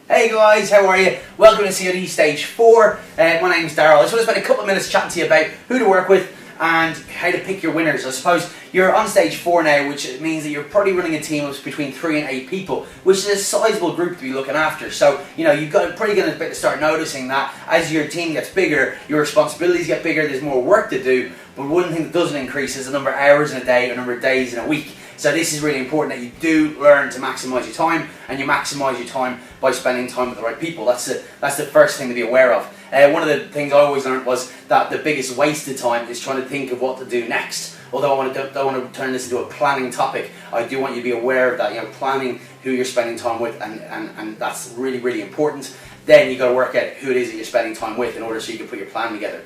Hey guys, how are you? Welcome to COD Stage 4. My name's Daryl. I just want to spend a couple of minutes chatting to you about who to work with and how to pick your winners. I suppose you're on Stage 4 now, which means that you're probably running a team of between 3 and 8 people, which is a sizable group to be looking after. So, you've probably got to start noticing that as your team gets bigger, your responsibilities get bigger, there's more work to do. But one thing that doesn't increase is the number of hours in a day or number of days in a week. So this is really important that you do learn to maximise your time, and you maximise your time by spending time with the right people. That's the first thing to be aware of. One of the things I always learned was that the biggest waste of time is trying to think of what to do next. Although I don't want to turn this into a planning topic, I do want you to be aware of that. Planning who you're spending time with, and that's really, really important. Then you've got to work out who it is that you're spending time with in order so you can put your plan together.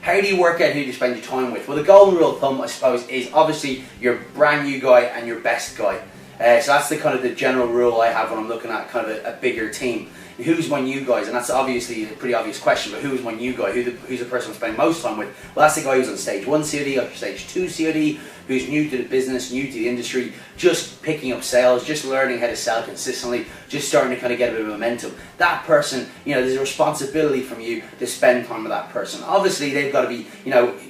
How do you work out who you spend your time with? Well, the golden rule of thumb, I suppose, is obviously your brand new guy and your best guy. So that's the general rule I have when I'm looking at kind of a bigger team. Who's my new guys? And that's obviously a pretty obvious question, but who's my new guy? Who's the person I'm spending most time with? Well, that's the guy who's on Stage 1 COD or Stage 2 COD, who's new to the business, new to the industry, just picking up sales, just learning how to sell consistently, just starting to kind of get a bit of momentum. That person, there's a responsibility from you to spend time with that person. Obviously, they've got to be,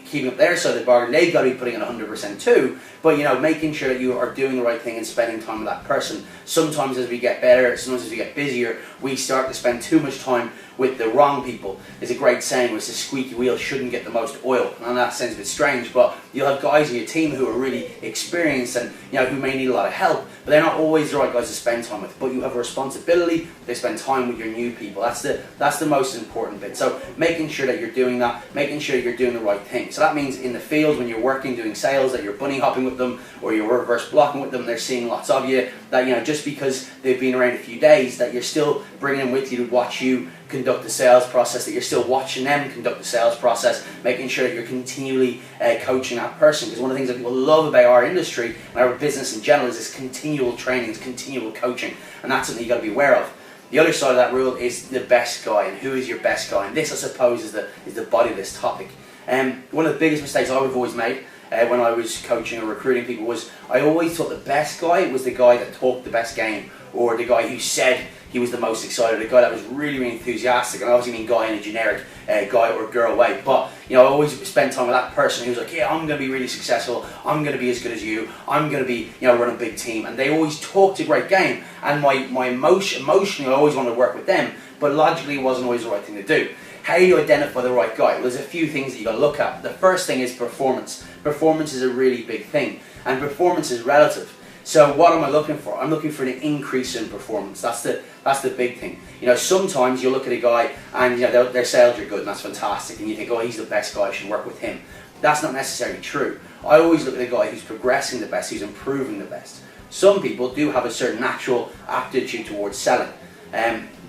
keeping up their side of the bargain. They've got to be putting in 100% too, but making sure that you are doing the right thing and spending time with that person. Sometimes as we get better, sometimes as we get busier, we start to spend too much time with the wrong people. There's a great saying which the squeaky wheel shouldn't get the most oil. And that sounds a bit strange, but you'll have guys in your team who are really experienced and who may need a lot of help, but they're not always the right guys to spend time with. But you have a responsibility to spend time with your new people. That's the most important bit. So making sure that you're doing that, making sure you're doing the right thing. So that means in the field when you're working, doing sales, that you're bunny hopping with them or you're reverse blocking with them, they're seeing lots of you, that just because they've been around a few days, that you're still bringing them with you to watch you conduct the sales process, that you're still watching them conduct the sales process, making sure that you're continually coaching that person. Because one of the things that people love about our industry and our business in general is this continual training, this continual coaching, and that's something you've got to be aware of. The other side of that rule is the best guy, and who is your best guy? And this, I suppose, is the body of this topic. One of the biggest mistakes I would have always made when I was coaching or recruiting people was I always thought the best guy was the guy that talked the best game, or the guy who said he was the most excited, the guy that was really, really enthusiastic. And I obviously mean guy in a generic guy or girl way, but I always spend time with that person who's like, yeah, I'm going to be really successful, I'm going to be as good as you, I'm going to be run a big team. And they always talked a great game, and my emotionally I always wanted to work with them, but logically it wasn't always the right thing to do. How do you identify the right guy? Well, there's a few things that you got to look at. The first thing is performance. Performance is a really big thing, and performance is relative. So what am I looking for? I'm looking for an increase in performance. That's the big thing. Sometimes you look at a guy and their sales are good and that's fantastic, and you think, oh, he's the best guy, I should work with him. That's not necessarily true. I always look at a guy who's progressing the best, who's improving the best. Some people do have a certain natural aptitude towards selling,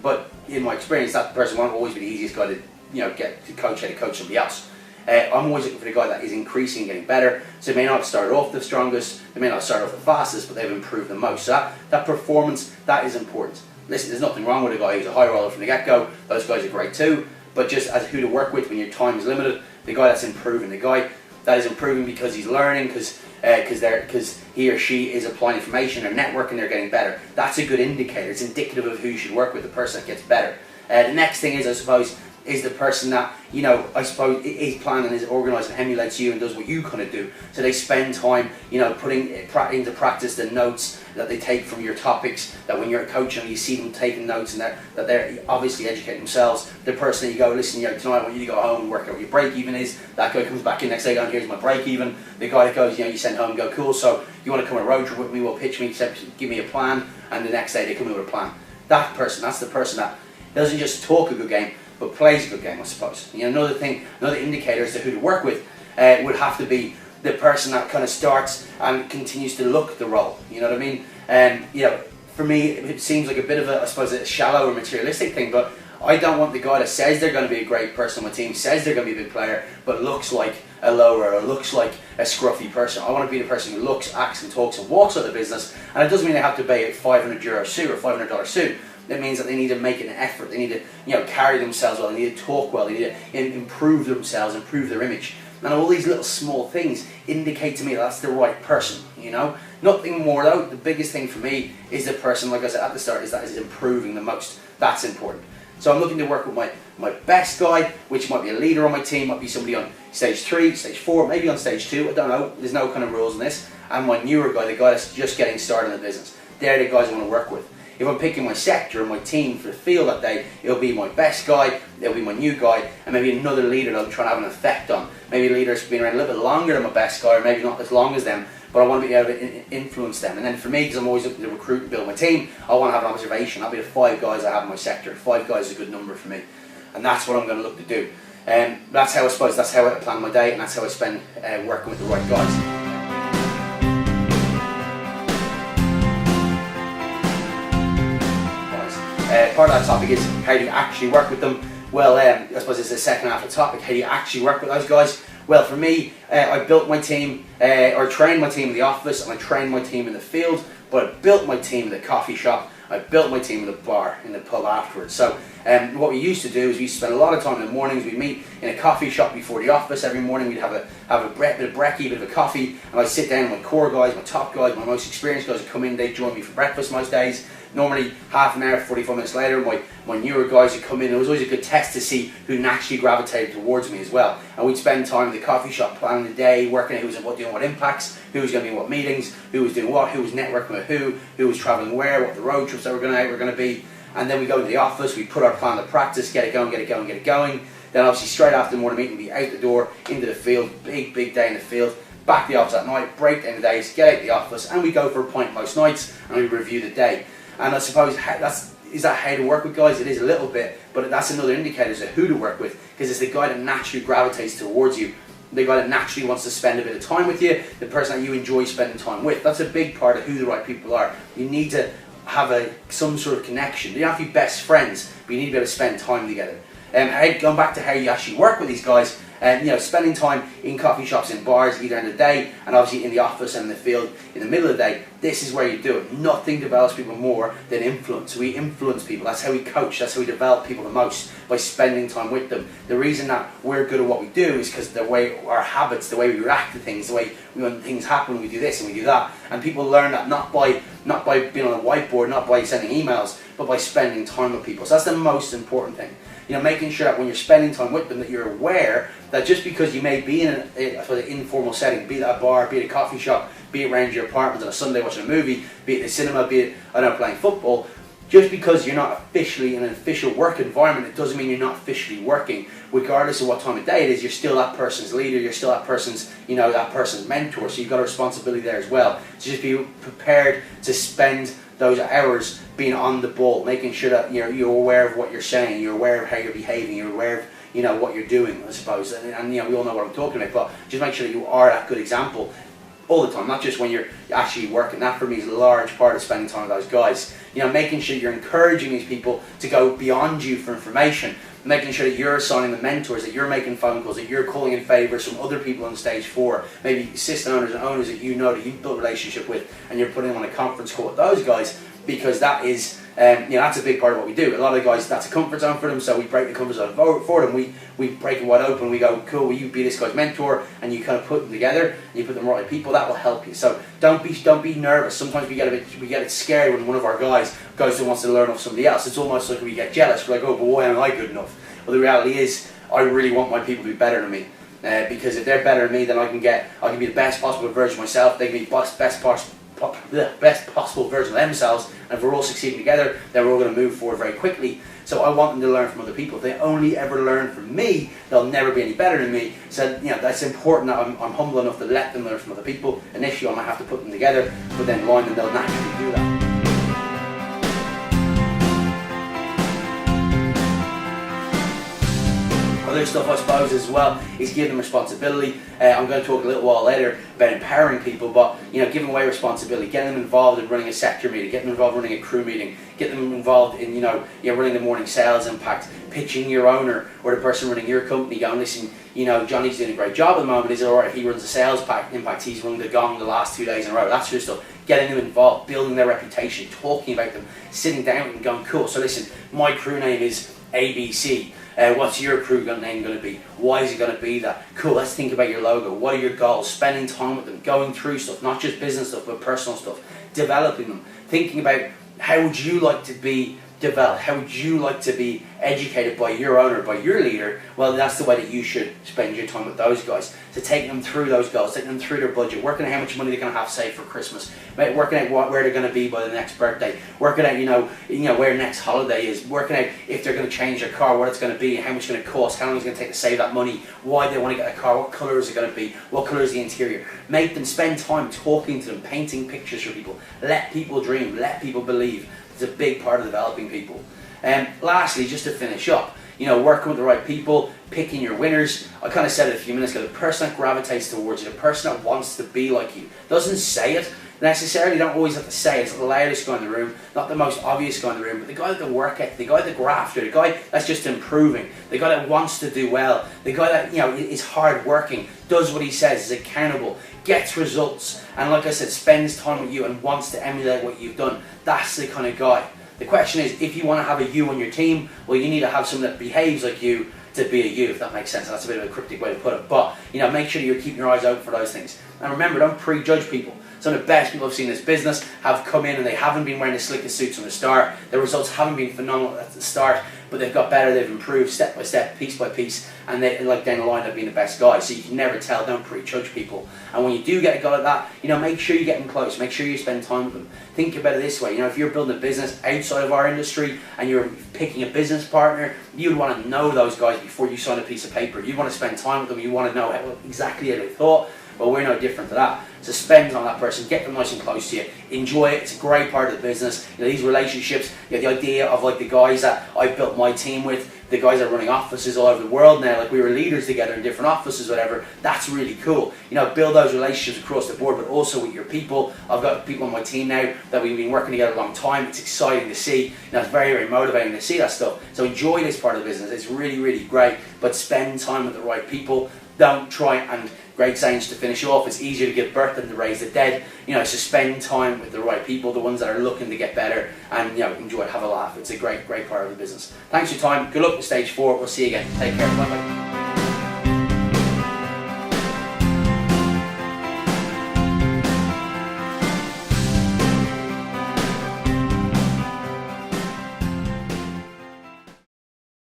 but in my experience, that person won't always be the easiest guy to get to coach how to coach somebody else. I'm always looking for the guy that is increasing and getting better. So they may not start off the strongest, they may not start off the fastest, but they've improved the most. So that performance, that is important. Listen, there's nothing wrong with a guy who's a high roller from the get-go. Those guys are great too. But just as who to work with when your time is limited, the guy that's improving, the guy that is improving because he's learning, because he or she is applying information, they're networking, they're getting better. That's a good indicator. It's indicative of who you should work with, the person that gets better. The next thing is, I suppose, is the person that, I suppose, is planning, is organised and emulates you and does what you kind of do. So they spend time, putting into practice the notes that they take from your topics, that when you're coaching you see them taking notes and that they're obviously educating themselves. The person that you go, listen, tonight I want you to go home and work out what your break even is. That guy comes back in next day going, here's my break even. The guy that goes, you send home and go, cool, so you want to come on a road trip with me, well, pitch me, give me a plan, and the next day they come in with a plan. That person, that's the person that doesn't just talk a good game, but plays a good game, I suppose. Another indicator as to who to work with would have to be the person that kind of starts and continues to look the role. You know what I mean? For me, it seems like a bit of a, I suppose, a shallow or materialistic thing, but I don't want the guy that says they're going to be a great person on my team, says they're going to be a big player, but looks like a lower or looks like a scruffy person. I want to be the person who looks, acts and talks and walks out of the business, and it doesn't mean they have to buy a €500 suit or $500 suit. It means that they need to make an effort, they need to carry themselves well, they need to talk well, they need to improve themselves, improve their image. And all these little small things indicate to me that's the right person, Nothing more though. The biggest thing for me is the person, like I said at the start, is improving the most. That's important. So I'm looking to work with my best guy, which might be a leader on my team, might be somebody on stage 3, stage 4, maybe on stage 2, I don't know, there's no kind of rules in this. And my newer guy, the guy that's just getting started in the business. They're the guys I want to work with. If I'm picking my sector and my team for the field that day, it'll be my best guy, it'll be my new guy, and maybe another leader that I'm trying to have an effect on. Maybe a leader that's been around a little bit longer than my best guy, or maybe not as long as them, but I want to be able to influence them. And then for me, because I'm always looking to recruit and build my team, I want to have an observation. That'll be the 5 guys I have in my sector. 5 guys is a good number for me. And that's what I'm going to look to do. That's how I plan my day, and that's how I spend working with the right guys. Part of that topic is how do you actually work with them? Well, I suppose it's the second half of the topic. How do you actually work with those guys? Well, for me, I built my team, or trained my team in the office, and I trained my team in the field, but I built my team in the coffee shop. I built my team in the bar, in the pub afterwards. So what we used to do is we used to spend a lot of time in the mornings. We'd meet in a coffee shop before the office every morning. We'd have a bit of brekkie, bit of a coffee, and I'd sit down with my core guys, my top guys, my most experienced guys would come in. They'd join me for breakfast most days. Normally half an hour, 45 minutes later, my newer guys would come in. It was always a good test to see who naturally gravitated towards me as well. And we'd spend time in the coffee shop planning the day, working out who was doing what impacts, who was going to be in what meetings, who was doing what, who was networking with who was travelling where, what the road trips that were going to be. And then we go to the office, we put our plan to practice, get it going. Then obviously straight after the morning meeting, we out the door, into the field, big day in the field, back to the office at night, break down the days, get out the office, and we go for a pint most nights, and we review the day. And I suppose is that how to work with guys? It is a little bit, but that's another indicator as to who to work with, because it's the guy that naturally gravitates towards you, the guy that naturally wants to spend a bit of time with you, the person that you enjoy spending time with. That's a big part of who the right people are. You need to have some sort of connection. You don't have to be best friends, but you need to be able to spend time together. Going back to how you actually work with these guys, spending time in coffee shops, in bars, either in the day, and obviously in the office and in the field in the middle of the day, this is where you do it. Nothing develops people more than influence. We influence people. That's how we coach. That's how we develop people the most, by spending time with them. The reason that we're good at what we do is because the way our habits, the way we react to things, the way when things happen, we do this and we do that. And people learn that not by being on a whiteboard, not by sending emails, but by spending time with people. So that's the most important thing. Making sure that when you're spending time with them, that you're aware that just because you may be in an informal setting, be it a bar, be it a coffee shop, be it around your apartment on a Sunday watching a movie, be it the cinema, be it, playing football, just because you're not officially in an official work environment, it doesn't mean you're not officially working. Regardless of what time of day it is, you're still that person's leader, you're still that person's, that person's mentor, so you've got a responsibility there as well. So just be prepared to spend those hours being on the ball, making sure that you're aware of what you're saying, you're aware of how you're behaving, you're aware of what you're doing, I suppose. And we all know what I'm talking about, but just make sure that you are that good example all the time, not just when you're actually working. That for me is a large part of spending time with those guys. Making sure you're encouraging these people to go beyond you for information, making sure that you're assigning the mentors, that you're making phone calls, that you're calling in favours from other people on stage 4, maybe assistant owners and owners that that you've built a relationship with, and you're putting them on a conference call with those guys, because that is that's a big part of what we do. A lot of guys, that's a comfort zone for them, so we break the comfort zone for them. We break it wide open. We go, cool, will you be this guy's mentor? And you kind of put them together, and you put them right with people. That will help you. So don't be nervous. Sometimes we get a bit scared when one of our guys goes and wants to learn off somebody else. It's almost like we get jealous. We're like, oh, but why am I good enough? Well, the reality is, I really want my people to be better than me. Because if they're better than me, then I can be the best possible version of myself. They can be the best possible version of themselves, and if we're all succeeding together, then we're all going to move forward very quickly. So I want them to learn from other people. If they only ever learn from me, they'll never be any better than me. So that's important that I'm humble enough to let them learn from other people. Initially I might have to put them together, but then line them, they'll naturally do that. Other stuff I suppose as well is give them responsibility. I'm going to talk a little while later about empowering people, but giving away responsibility, getting them involved in running a sector meeting, getting them involved in running a crew meeting, getting them involved in running the morning sales impact, pitching your owner or the person running your company, going, listen, Johnny's doing a great job at the moment, is it alright? He runs the sales impact, he's rung the gong the last 2 days in a row, that sort of stuff. Getting them involved, building their reputation, talking about them, sitting down and going, cool, so listen, my crew name is ABC. What's your crew name going to be? Why is it going to be that? Cool, let's think about your logo. What are your goals? Spending time with them, going through stuff, not just business stuff, but personal stuff, developing them, thinking about how would you like to be developed, how would you like to be educated by your owner, by your leader. Well, that's the way that you should spend your time with those guys, to take them through those goals, take them through their budget, working out how much money they're going to have saved for Christmas, working out where they're going to be by the next birthday, working out you know where next holiday is, working out if they're going to change their car, what it's going to be, how much it's going to cost, how long it's going to take to save that money, why they want to get a car, what colour is it going to be, what colour is the interior. Make them spend time talking to them, painting pictures for people. Let people dream, let people believe. It's a big part of developing people. And lastly, just to finish up, working with the right people, picking your winners. I kind of said it a few minutes ago, the person that gravitates towards you, the person that wants to be like you, doesn't say it necessarily, don't always have to say it. It's the loudest guy in the room, not the most obvious guy in the room, but the guy with the work ethic, the guy with the grafter, the guy that's just improving, the guy that wants to do well, the guy that is hard working, does what he says, is accountable, gets results, and like I said, spends time with you and wants to emulate what you've done. That's the kind of guy. The question is, if you want to have a you on your team, well, you need to have someone that behaves like you to be a you, if that makes sense. That's a bit of a cryptic way to put it, but make sure you're keeping your eyes open for those things. And remember, don't prejudge people. Some of the best people I've seen in this business have come in and they haven't been wearing the slickest suits from the start. Their results haven't been phenomenal at the start, but they've got better, they've improved step by step, piece by piece, and they, like down the line, have been the best guys. So you can never tell, don't prejudge people. And when you do get a guy like that, make sure you get them close, make sure you spend time with them. Think about it this way, if you're building a business outside of our industry and you're picking a business partner, you'd want to know those guys before you sign a piece of paper. You want to spend time with them, you want to know exactly how they thought. Well, we're no different to that. So spend on that person, get them nice and close to you, enjoy it. It's a great part of the business. These relationships, the idea of like the guys that I built my team with, the guys that are running offices all over the world now, like we were leaders together in different offices, whatever. That's really cool. Build those relationships across the board, but also with your people. I've got people on my team now that we've been working together a long time. It's exciting to see. It's very, very motivating to see that stuff. So enjoy this part of the business. It's really, really great. But spend time with the right people. Don't try and, great sayings to finish off, it's easier to give birth than to raise the dead. So spend time with the right people, the ones that are looking to get better, and enjoy it, have a laugh. It's a great, great part of the business. Thanks for your time. Good luck with stage 4. We'll see you again. Take care. Bye bye.